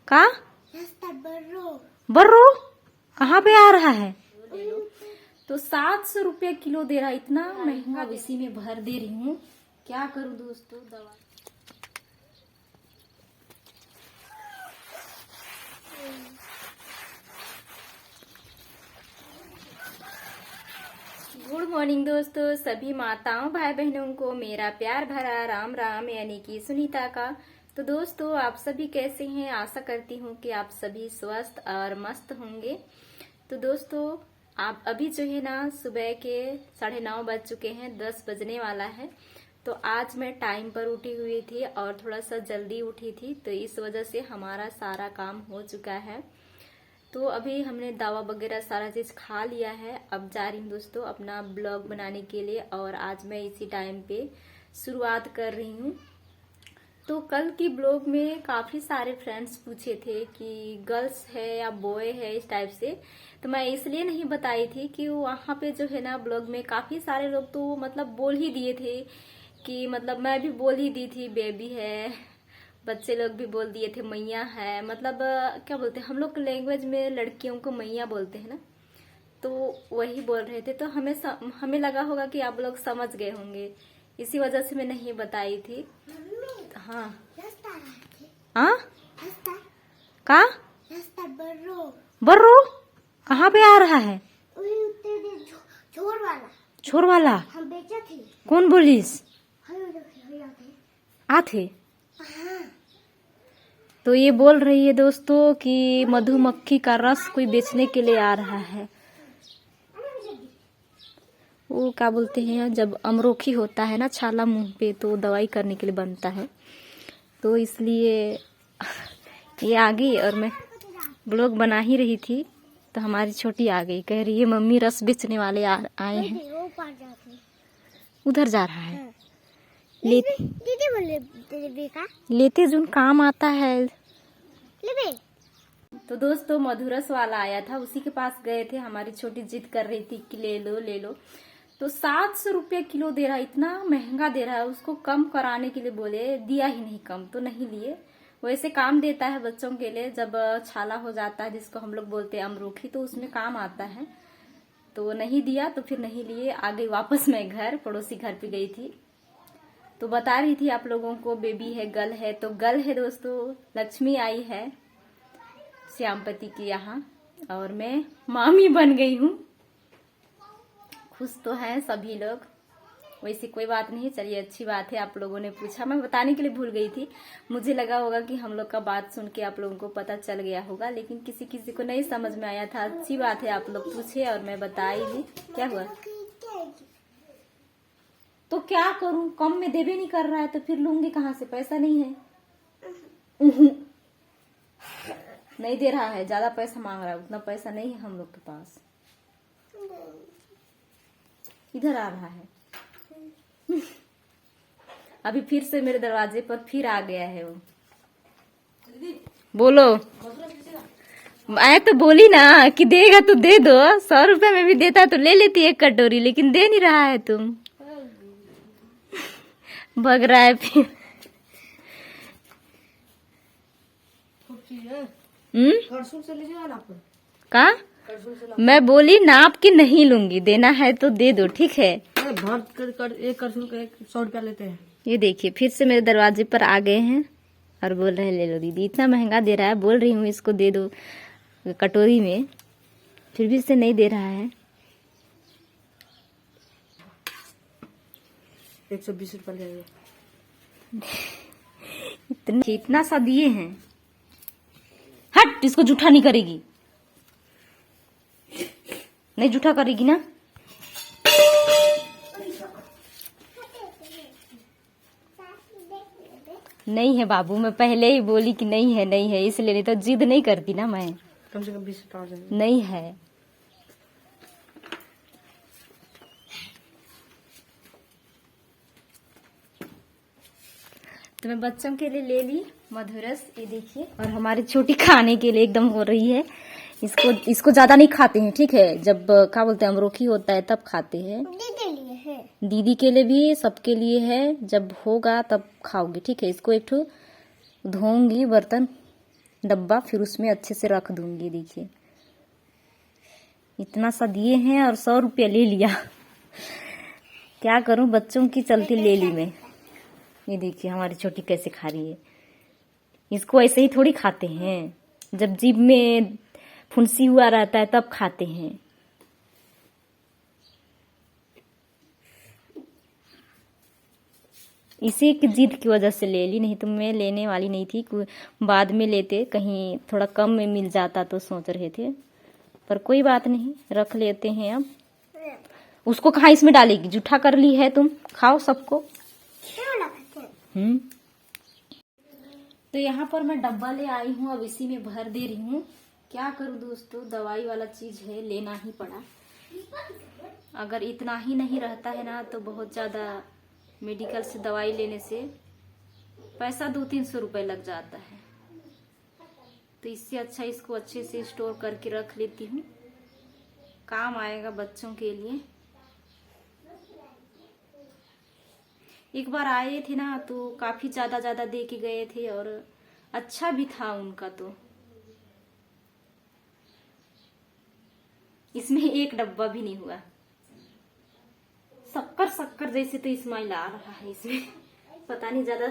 का रास्ता Burrow Burrow कहाँ पे आ रहा है? तो 700 रुपये किलो दे रहा है, इतना महंगा। इसी में भर दे रही हूँ, क्या करूँ दोस्तों। दवा गुड मॉर्निंग दोस्तों, सभी माताओं भाई बहनों को मेरा प्यार भरा राम राम, यानी कि सुनीता का। तो दोस्तों आप सभी कैसे हैं? आशा करती हूँ कि आप सभी स्वस्थ और मस्त होंगे। तो दोस्तों आप अभी जो है ना, सुबह के 9:30 बज चुके हैं, 10 बजने वाला है। तो आज मैं टाइम पर उठी हुई थी और थोड़ा सा जल्दी उठी थी, तो इस वजह से हमारा सारा काम हो चुका है। तो अभी हमने दवा वगैरह सारा चीज खा लिया है। अब जा रही हूँ दोस्तों अपना ब्लॉग बनाने के लिए, और आज मैं इसी टाइम पे शुरुआत कर रही हूँ। तो कल की ब्लॉग में काफी सारे फ्रेंड्स पूछे थे कि गर्ल्स है या बॉय है, इस टाइप से। तो मैं इसलिए नहीं बताई थी कि वहां पे जो है ना, ब्लॉग में काफी सारे लोग तो मतलब बोल ही दिए थे कि मतलब मैं भी बोल ही दी थी बेबी है, बच्चे लोग भी बोल दिए थे मैया है। मतलब क्या बोलते हैं हम लोग लैंग्वेज में लड़कियों को मैया बोलते हैं ना, तो वही बोल रहे थे। तो हमें लगा होगा कि आप लोग समझ गए होंगे, इसी वजह से मैं नहीं बताई थी। हाँ हाँ रास्ता का रास्ता बर्रो बर्रो कहाँ पे आ रहा है? छोर वाला छोर वाला हम बेचा थे। कौन बोलिस? हाँ आथे। तो ये बोल रही है दोस्तों कि मधुमक्खी का रस कोई बेचने के लिए आ रहा है। वो क्या बोलते हैं, जब अमरोखी होता है ना छाला मुंह पे, तो दवाई करने के लिए बनता है। तो इसलिए ये आ गई और मैं ब्लॉग बना ही रही थी, तो हमारी छोटी आ गई, कह रही है मम्मी रस बेचने वाले आए हैं। उधर जा रहा है। दीदी बोले तेरे का लेते जुन काम आता है। ले। तो दोस्तों मधुरस वाला आया था, उसी के पास गए थे। हमारी छोटी जिद कर रही थी कि ले लो ले लो। तो 700 रुपये किलो दे रहा है, इतना महंगा दे रहा है। उसको कम कराने के लिए बोले, दिया ही नहीं कम, तो नहीं लिए। वैसे काम देता है बच्चों के लिए, जब छाला हो जाता है जिसको हम लोग बोलते हैं अमरूखी, तो उसमें काम आता है। तो नहीं दिया, तो फिर नहीं लिए। आ गई वापस मैं घर, पड़ोसी घर पे गई थी। तो बता रही थी आप लोगों को बेबी है, गल है। तो गल है दोस्तों, लक्ष्मी आई है श्यामपति की यहाँ, और मैं मामी बन गई हूँ। खुश तो हैं सभी लोग, वैसे कोई बात नहीं, चलिए अच्छी बात है। आप लोगों ने पूछा, मैं बताने के लिए भूल गई थी। मुझे लगा होगा कि हम लोग का बात सुन के आप लोगों को पता चल गया होगा, लेकिन किसी किसी को नहीं समझ में आया था। अच्छी बात है, आप लोग पूछे और मैं बताई भी। क्या हुआ? तो क्या करूं, कम में देवे नहीं कर रहा है, तो फिर लूंगी कहाँ से? पैसा नहीं है। नहीं दे रहा है, ज्यादा पैसा मांग रहा है। उतना पैसा नहीं है हम लोग के पास। इधर आ रहा है। अभी फिर से मेरे दरवाजे पर फिर आ गया है वो। बोलो। मैं तो बोली ना कि देगा तो दे दो। 100 रुपए में भी देता तो ले लेती एक कटोरी, लेकिन दे नहीं रहा है। तुम भग रहा है फिर। का मैं बोली नाप के नहीं लूंगी, देना है तो दे दो, ठीक है। एक करछुल का 100 रुपया लेते हैं। ये देखिए फिर से मेरे दरवाजे पर आ गए हैं और बोल रहे हैं ले लो दीदी, इतना महंगा दे रहा है। बोल रही हूँ इसको दे दो कटोरी में, फिर भी इसे नहीं दे रहा है। 120 रुपया ले। इतना सा दिए हैं। हट, इसको जूठा नहीं करेगी, नहीं जूठा करेगी ना। नहीं है बाबू, मैं पहले ही बोली कि नहीं है नहीं है, इसलिए। नहीं तो जिद नहीं करती ना मैं। कम से कम 20 रुपया नहीं है। तो मैं बच्चों के लिए ले ली मधुरस, ये देखिए। और हमारी छोटी खाने के लिए एकदम हो रही है। इसको ज्यादा नहीं खाते हैं, ठीक है। जब क्या बोलते हैं अमरोखी होता है तब खाते हैं। दीदी के लिए भी, सबके लिए है। जब होगा तब खाओगी, ठीक है। इसको एक ठो धोऊंगी, बर्तन डब्बा, फिर उसमें अच्छे से रख दूंगी। देखिए इतना सा दिए हैं और 100 रुपया ले लिया। क्या करूं, बच्चों की चलती ले ली मैं। ये देखिए हमारी छोटी कैसे खा रही है। इसको ऐसे ही थोड़ी खाते हैं, जब जीभ में फुंसी हुआ रहता है तब खाते हैं। इसी की जिद की वजह से ले ली, नहीं तो मैं लेने वाली नहीं थी। बाद में लेते, कहीं थोड़ा कम में मिल जाता तो सोच रहे थे, पर कोई बात नहीं, रख लेते हैं। अब उसको कहाँ इसमें डालेगी, जूठा कर ली है तुम, खाओ सबको। तो यहाँ पर मैं डब्बा ले आई हूँ, अब इसी में भर दे रही हूँ। क्या करूँ दोस्तों, दवाई वाला चीज है, लेना ही पड़ा। अगर इतना ही नहीं रहता है ना तो बहुत ज्यादा मेडिकल से दवाई लेने से पैसा 200-300 रुपए लग जाता है। तो इससे अच्छा इसको अच्छे से स्टोर करके रख लेती हूँ, काम आएगा बच्चों के लिए। एक बार आए थे ना तो काफी ज्यादा दे के गए थे और अच्छा भी था उनका। तो इसमें एक डब्बा भी नहीं हुआ। शक्कर जैसे तो स्माइल आ रहा है इसमें। पता नहीं ज्यादा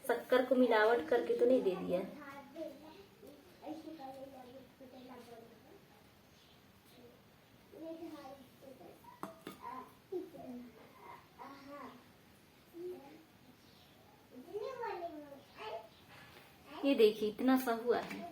शक्कर को मिलावट करके तो नहीं दे दिया। ये देखिए इतना सा हुआ है।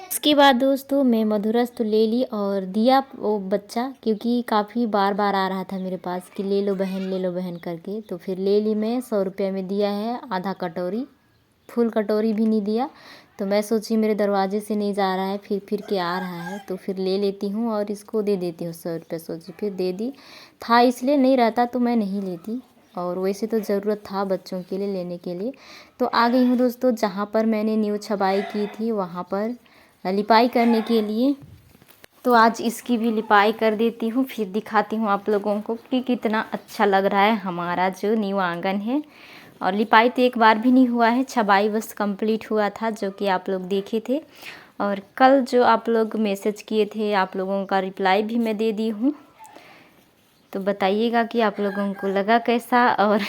इसके बाद दोस्तों मैं मधुरस तो ले ली और दिया वो बच्चा, क्योंकि काफ़ी बार आ रहा था मेरे पास कि ले लो बहन करके। तो फिर ले ली मैं। 100 रुपये में दिया है आधा कटोरी, फुल कटोरी भी नहीं दिया। तो मैं सोची मेरे दरवाजे से नहीं जा रहा है, फिर के आ रहा है, तो फिर ले लेती हूँ और इसको दे देती हूँ 100 रुपये। सोची फिर दे दी था, इसलिए नहीं रहता तो मैं नहीं लेती, और वैसे तो ज़रूरत था बच्चों के लिए लेने के लिए। तो आ गई हूँ दोस्तों जहाँ पर मैंने न्यू छबाई की थी, वहाँ पर लिपाई करने के लिए। तो आज इसकी भी लिपाई कर देती हूँ, फिर दिखाती हूँ आप लोगों को कि कितना अच्छा लग रहा है हमारा जो न्यू आंगन है। और लिपाई तो एक बार भी नहीं हुआ है, छबाई बस कंप्लीट हुआ था, जो कि आप लोग देखे थे। और कल जो आप लोग मैसेज किए थे, आप लोगों का रिप्लाई भी मैं दे दी हूँ। तो बताइएगा कि आप लोगों को लगा कैसा, और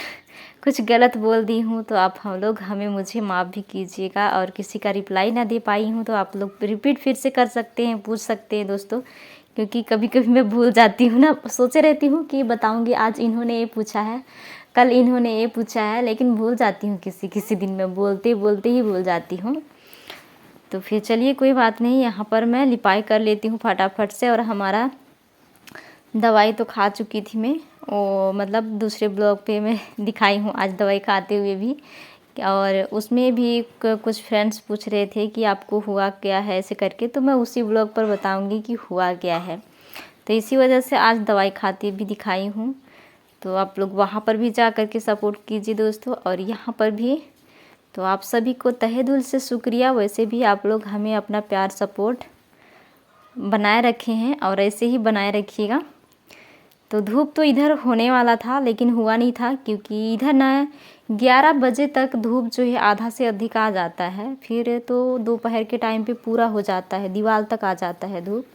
कुछ गलत बोल दी हूँ तो आप मुझे माफ़ भी कीजिएगा। और किसी का रिप्लाई ना दे पाई हूँ तो आप लोग रिपीट फिर से कर सकते हैं, पूछ सकते हैं दोस्तों, क्योंकि कभी कभी मैं भूल जाती हूँ ना। सोचे रहती हूँ कि बताऊँगी, आज इन्होंने ये पूछा है, कल इन्होंने ये पूछा है, लेकिन भूल जाती हूँ, किसी दिन में बोलते ही भूल जाती हूँ। तो फिर चलिए कोई बात नहीं, यहाँ पर मैं लिपाई कर लेती हूँ फटाफट से। और हमारा दवाई तो खा चुकी थी मैं, वो मतलब दूसरे ब्लॉग पे मैं दिखाई हूँ आज दवाई खाते हुए भी। और उसमें भी कुछ फ्रेंड्स पूछ रहे थे कि आपको हुआ क्या है ऐसे करके, तो मैं उसी ब्लॉग पर बताऊंगी कि हुआ क्या है। तो इसी वजह से आज दवाई खाते भी दिखाई हूँ। तो आप लोग वहाँ पर भी जा कर के सपोर्ट कीजिए दोस्तों, और यहाँ पर भी। तो आप सभी को तहे दिल से शुक्रिया। वैसे भी आप लोग हमें अपना प्यार सपोर्ट बनाए रखे हैं और ऐसे ही बनाए रखिएगा। तो धूप तो इधर होने वाला था लेकिन हुआ नहीं था, क्योंकि इधर ना 11 बजे तक धूप जो है आधा से अधिक आ जाता है, फिर तो दोपहर के टाइम पे पूरा हो जाता है, दीवार तक आ जाता है धूप।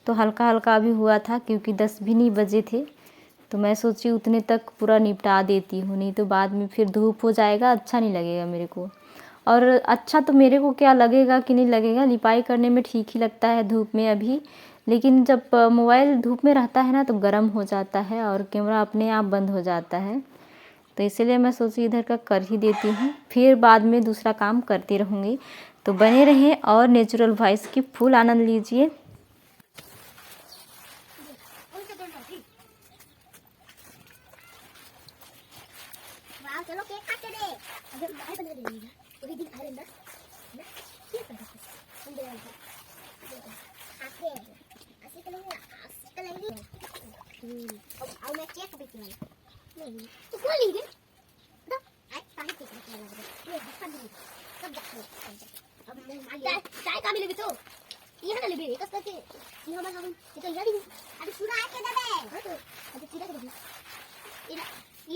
तो हल्का हल्का भी हुआ था, क्योंकि 10 भी नहीं बजे थे। तो मैं सोची उतने तक पूरा निपटा देती हूँ, नहीं तो बाद में फिर धूप हो जाएगा, अच्छा नहीं लगेगा मेरे को। और अच्छा तो मेरे को क्या लगेगा कि नहीं लगेगा, लिपाई करने में ठीक ही लगता है धूप में अभी, लेकिन जब मोबाइल धूप में रहता है ना तो गर्म हो जाता है और कैमरा अपने आप बंद हो जाता है। तो इसलिए मैं सोची इधर का कर ही देती हूँ, फिर बाद में दूसरा काम करती रहूँगी। तो बने रहें और नेचुरल वॉइस की फुल आनंद लीजिए। चलो केक काट दे। अगर बाहर बना देंगे तो भी दिन आ रहा है ना, ठीक है हम दे आके ऐसे करेंगे अब मैं केक भी खिलाऊंगा। नहीं तो खोल लीजिए ना, आज पानी केक खिलाऊंगा ये बता दे सब जाते। अब मैं चाय का मिलेगी तो ये ना लेबे कस करके ये हमारा हम ये तो याद ही अभी पूरा आके दे दे। हां तो अभी पूरा कर दे।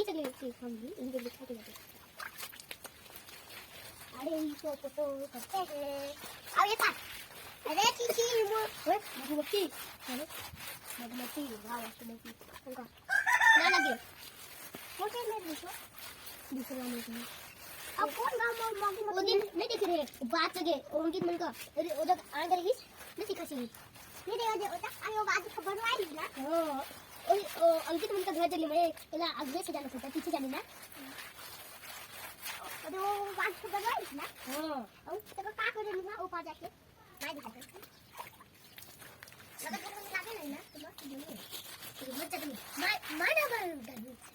चली गई हम भी इनके दिखा के लगे। अरे इसको फोटो करते हैं। अब ये था। अरे चीची वो मधुमक्खी। अरे मधुमक्खी वाह मधुमक्खी उनका ना लगे फोटो में दूसरा नहीं। अब कौन गांव मॉगी वो दिन नहीं देख रहे बात लगे अंकित मन का अरे उधर आ गई नहीं सिखा सी नहीं देगा जो उधर आयो बात खबर आई ना। हां ओ अंकित मन का घर चली मैं पहला आगे से जाना पड़ता पीछे जानी ना। अरे वो बात खबर आई ना। हां और तब का करे ना ऊपर जाके नहीं दिखा लगा तो मुझे लगे नहीं ना तो मत बोलिए तो मत चली मैं ना कर दूं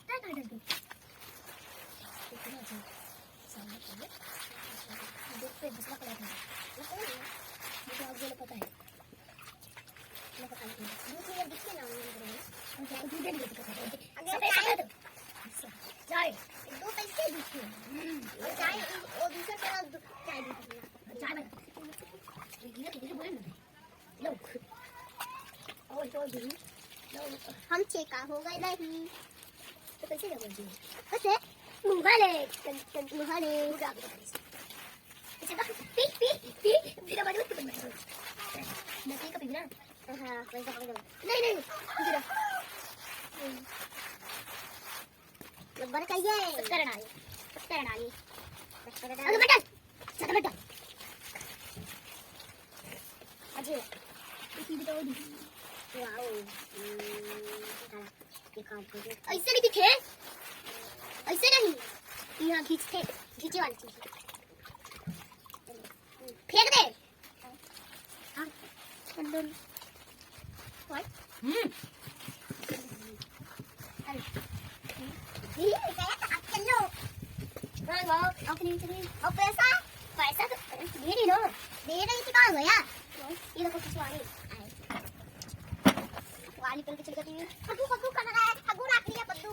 क्या कर दूं कितना अच्छा सामने चले देख पे बसला पड़ा था मुझे आगे पता है मैं पता नहीं मुझे ये दिखते ना हम क्या दूध नहीं दिखता है अगर चाय चाय दो पैसे दिखते और चाय और दूसरा चाय दिखती चाय बना ये बोले ना लो हम चेका हो गए नहीं तो कैसे जाओगे कैसे मुंगाले मुंगाले इसे तो पी पी पी मेरा बाजू तो बंद नहीं का पीना हां वैसा पकड़ नहीं जरा नंबर का ये कर डाली अरे बेटा चल बेटा अजय इसी भी तो वाओ ऐसे भी दिखे ऐसे नहीं यहाँ खींचे वाली चीज फेंक दे अंदर चलो और पैसा तो दे रही ना दे रही थी कहाँ गया ये देखो कुछ वाली करके चल जाती है पद्दू कर रहा है पद्दू रख लिया पद्दू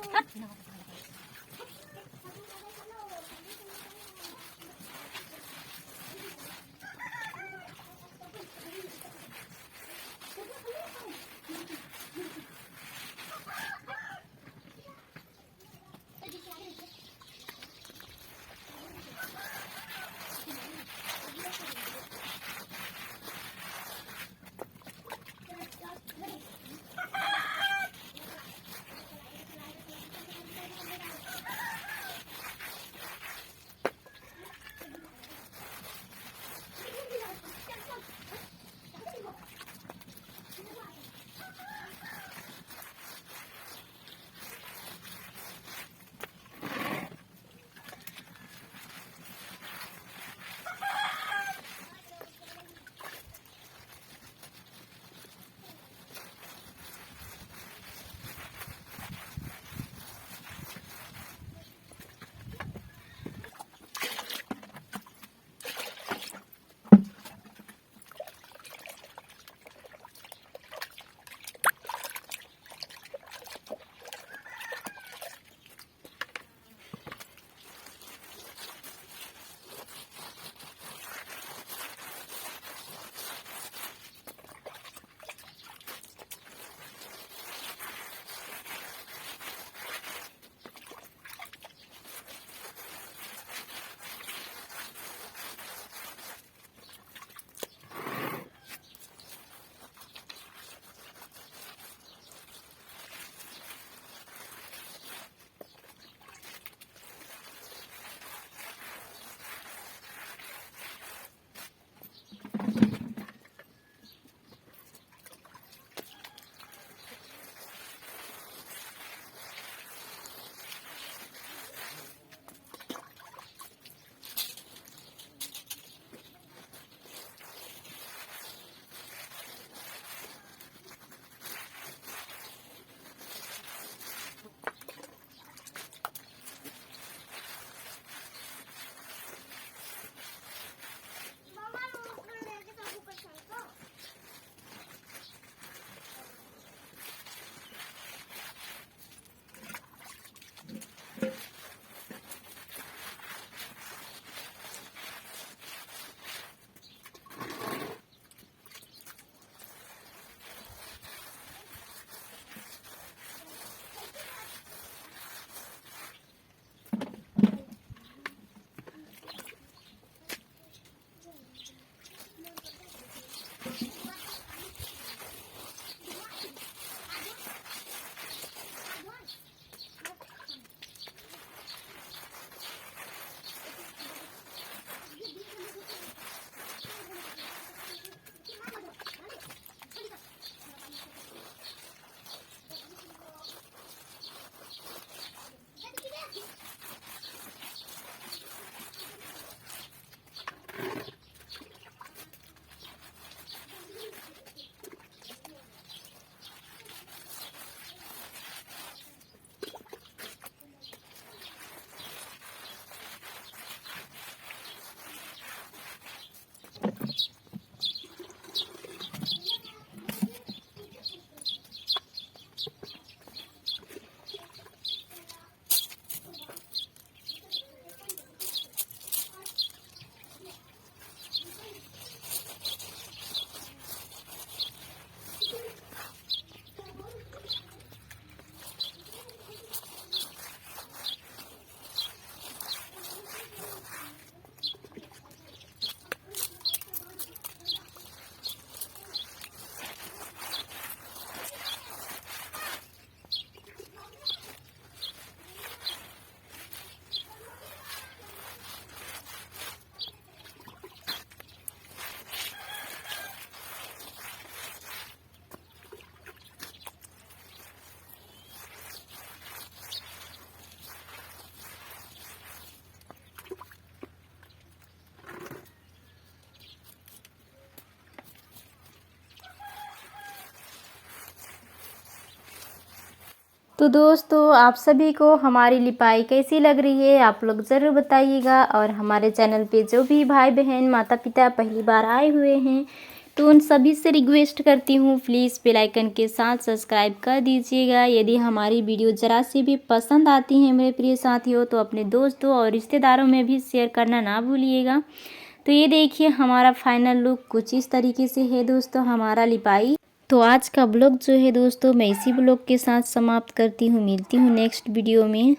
तो दोस्तों आप सभी को हमारी लिपाई कैसी लग रही है आप लोग ज़रूर बताइएगा। और हमारे चैनल पे जो भी भाई बहन माता पिता पहली बार आए हुए हैं तो उन सभी से रिक्वेस्ट करती हूँ प्लीज़ बेल आइकन के साथ सब्सक्राइब कर दीजिएगा। यदि हमारी वीडियो ज़रा सी भी पसंद आती है मेरे प्रिय साथियों तो अपने दोस्तों और रिश्तेदारों में भी शेयर करना ना भूलिएगा। तो ये देखिए हमारा फाइनल लुक कुछ इस तरीके से है दोस्तों हमारा लिपाई। तो आज का ब्लॉग जो है दोस्तों मैं इसी ब्लॉग के साथ समाप्त करती हूँ। मिलती हूँ नेक्स्ट वीडियो में।